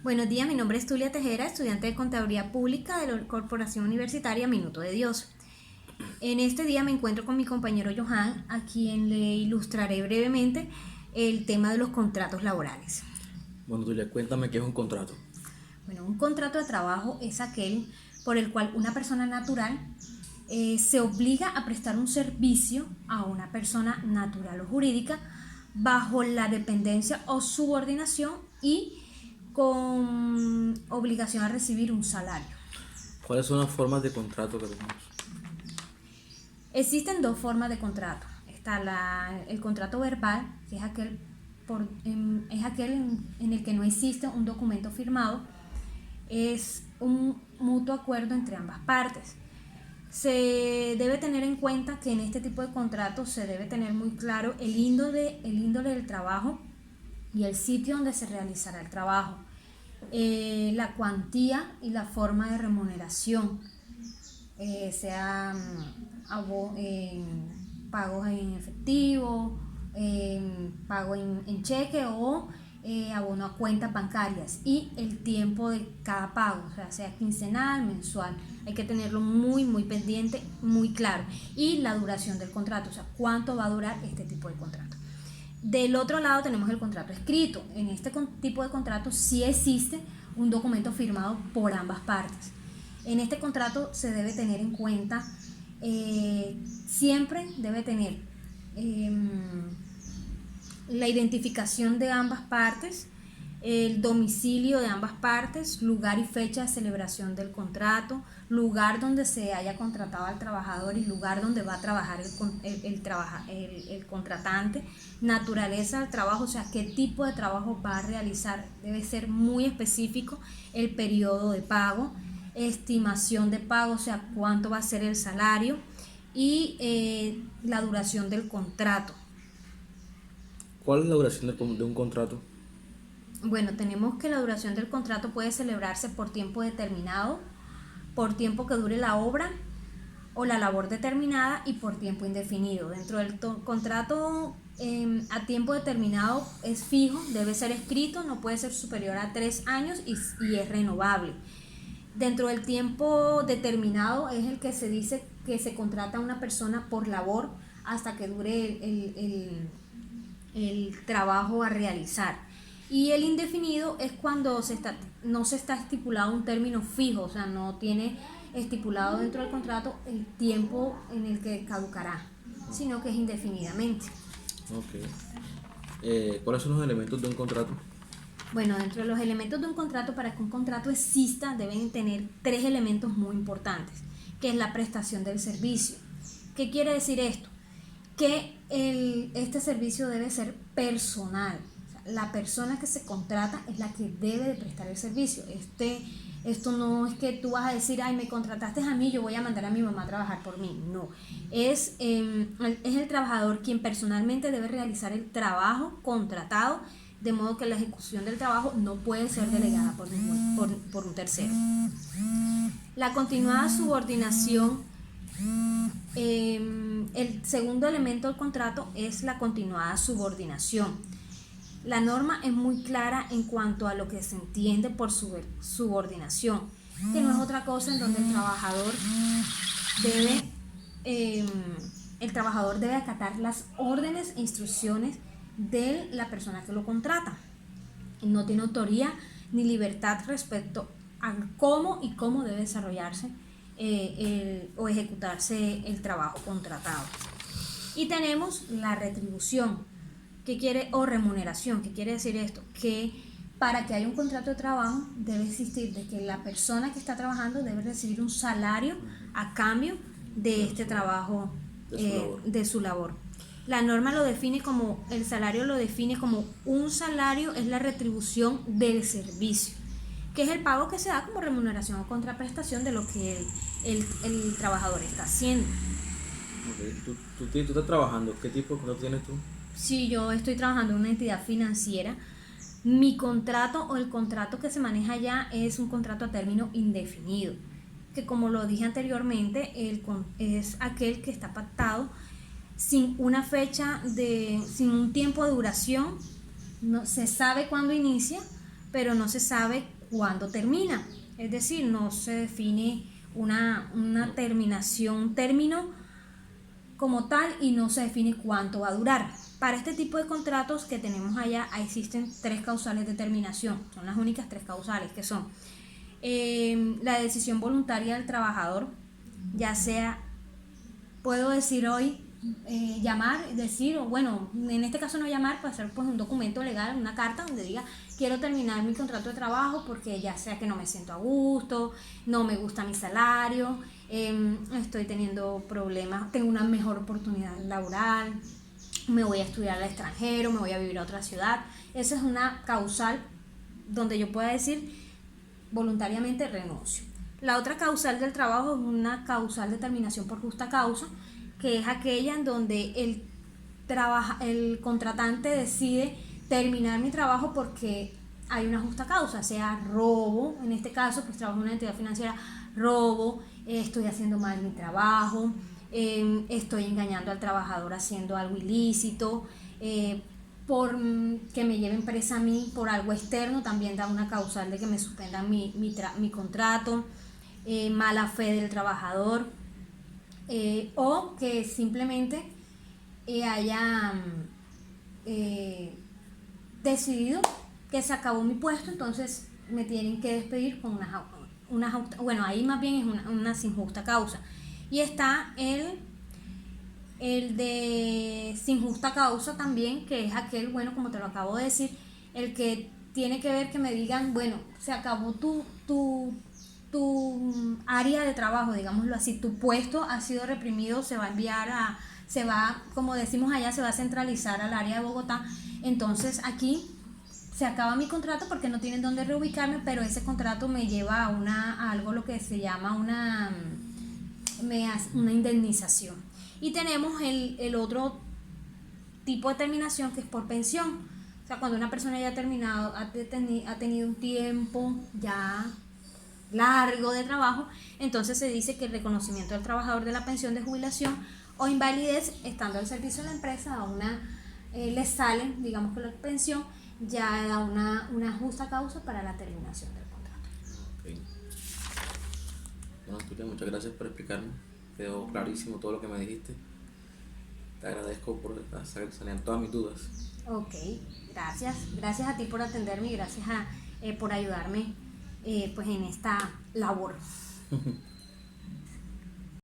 Buenos días, mi nombre es Tulia Tejera, estudiante de Contaduría Pública de la Corporación Universitaria Minuto de Dios. En este día me encuentro con mi compañero Johan, a quien le ilustraré brevemente el tema de los contratos laborales. Bueno, Tulia, cuéntame qué es un contrato. Bueno, un contrato de trabajo es aquel por el cual una persona natural se obliga a prestar un servicio a una persona natural o jurídica bajo la dependencia o subordinación y con obligación a recibir un salario. ¿Cuáles son las formas de contrato que tenemos? Existen dos formas de contrato. Está el contrato verbal, que es aquel en el que no existe un documento firmado, es un mutuo acuerdo entre ambas partes. Se debe tener en cuenta que en este tipo de contratos se debe tener muy claro el índole del trabajo y el sitio donde se realizará el trabajo, la cuantía y la forma de remuneración, sea pagos en efectivo, pago en cheque o abono a cuentas bancarias, y el tiempo de cada pago, o sea quincenal, mensual. Hay que tenerlo muy pendiente, muy claro, y la duración del contrato, o sea cuánto va a durar este tipo de contrato. Del otro lado tenemos el contrato escrito. En este tipo de contrato sí existe un documento firmado por ambas partes. En este contrato se debe tener en cuenta, siempre debe tener la identificación de ambas partes, el domicilio de ambas partes, lugar y fecha de celebración del contrato, lugar donde se haya contratado al trabajador y lugar donde va a trabajar el contratante, naturaleza del trabajo, o sea qué tipo de trabajo va a realizar, debe ser muy específico, el periodo de pago, estimación de pago, o sea cuánto va a ser el salario, y la duración del contrato. ¿Cuál es la duración de un contrato? Bueno, tenemos que la duración del contrato puede celebrarse por tiempo determinado, por tiempo que dure la obra o la labor determinada, y por tiempo indefinido. Dentro del contrato a tiempo determinado es fijo, debe ser escrito, no puede ser superior a 3 años y es renovable. Dentro del tiempo determinado es el que se dice que se contrata a una persona por labor hasta que dure el trabajo a realizar. Y el indefinido es cuando no se está estipulado un término fijo, o sea, no tiene estipulado dentro del contrato el tiempo en el que caducará, sino que es indefinidamente. Ok. ¿Cuáles son los elementos de un contrato? Bueno, dentro de los elementos de un contrato, para que un contrato exista, deben tener 3 elementos muy importantes, que es la prestación del servicio. ¿Qué quiere decir esto? Que este servicio debe ser personal. La persona que se contrata es la que debe de prestar el servicio. Esto no es que tú vas a decir, ay, me contrataste a mí, yo voy a mandar a mi mamá a trabajar por mí. No, es el trabajador quien personalmente debe realizar el trabajo contratado, de modo que la ejecución del trabajo no puede ser delegada por un tercero. La continuada subordinación. El segundo elemento del contrato es la continuada subordinación. La norma es muy clara en cuanto a lo que se entiende por subordinación, que no es otra cosa en donde el trabajador debe acatar las órdenes e instrucciones de la persona que lo contrata. No tiene autoría ni libertad respecto a cómo debe desarrollarse o ejecutarse el trabajo contratado. Y tenemos la retribución, o remuneración. ¿Qué quiere decir esto? Que para que haya un contrato de trabajo debe existir de que la persona que está trabajando debe recibir un salario a cambio de este trabajo, de su labor. La norma lo define como, el salario lo define como un salario es la retribución del servicio, que es el pago que se da como remuneración o contraprestación de lo que el trabajador está haciendo. Okay. ¿Tú estás trabajando? ¿Qué tipo de contrato tienes tú? Si yo estoy trabajando en una entidad financiera, mi contrato o el contrato que se maneja allá es un contrato a término indefinido, que como lo dije anteriormente, es aquel que está pactado sin una fecha, sin un tiempo de duración. No se sabe cuándo inicia, pero no se sabe cuándo termina. Es decir, no se define una terminación, un término como tal, y no se define cuánto va a durar. Para este tipo de contratos que tenemos allá existen 3 causales de terminación, son las únicas 3 causales, que son la decisión voluntaria del trabajador, ya sea, puedo decir hoy, llamar, decir, o bueno, en este caso no llamar, puede ser pues un documento legal, una carta donde diga quiero terminar mi contrato de trabajo porque ya sea que no me siento a gusto, no me gusta mi salario, estoy teniendo problemas, tengo una mejor oportunidad laboral, me voy a estudiar al extranjero, me voy a vivir a otra ciudad. Esa es una causal donde yo pueda decir voluntariamente renuncio. La otra causal del trabajo es una causal de terminación por justa causa, que es aquella en donde el contratante decide terminar mi trabajo porque hay una justa causa, sea robo, en este caso pues trabajo en una entidad financiera, robo, estoy haciendo mal mi trabajo, estoy engañando al trabajador haciendo algo ilícito, por que me lleven presa a mí por algo externo, también da una causal de que me suspendan mi contrato, mala fe del trabajador, o que simplemente haya decidido que se acabó mi puesto, entonces me tienen que despedir con bueno, ahí más bien es una sin justa causa. Y está el de sin justa causa también, que es aquel, bueno, como te lo acabo de decir, el que tiene que ver que me digan, bueno, se acabó tu área de trabajo, digámoslo así, tu puesto ha sido reprimido, se va a enviar como decimos allá, se va a centralizar al área de Bogotá. Entonces aquí se acaba mi contrato porque no tienen dónde reubicarme, pero ese contrato me lleva a algo lo que se llama una indemnización. Y tenemos el otro tipo de terminación, que es por pensión. O sea, cuando una persona ya ha terminado, ha tenido un tiempo ya largo de trabajo, entonces se dice que el reconocimiento del trabajador de la pensión de jubilación o invalidez, estando al servicio de la empresa, le sale, digamos que la pensión ya da una justa causa para la terminación del contrato. Okay. Bueno, Tulia, muchas gracias por explicarme. Quedó clarísimo todo lo que me dijiste. Te agradezco por salir todas mis dudas. Ok, gracias a ti por atenderme y gracias por ayudarme pues en esta labor.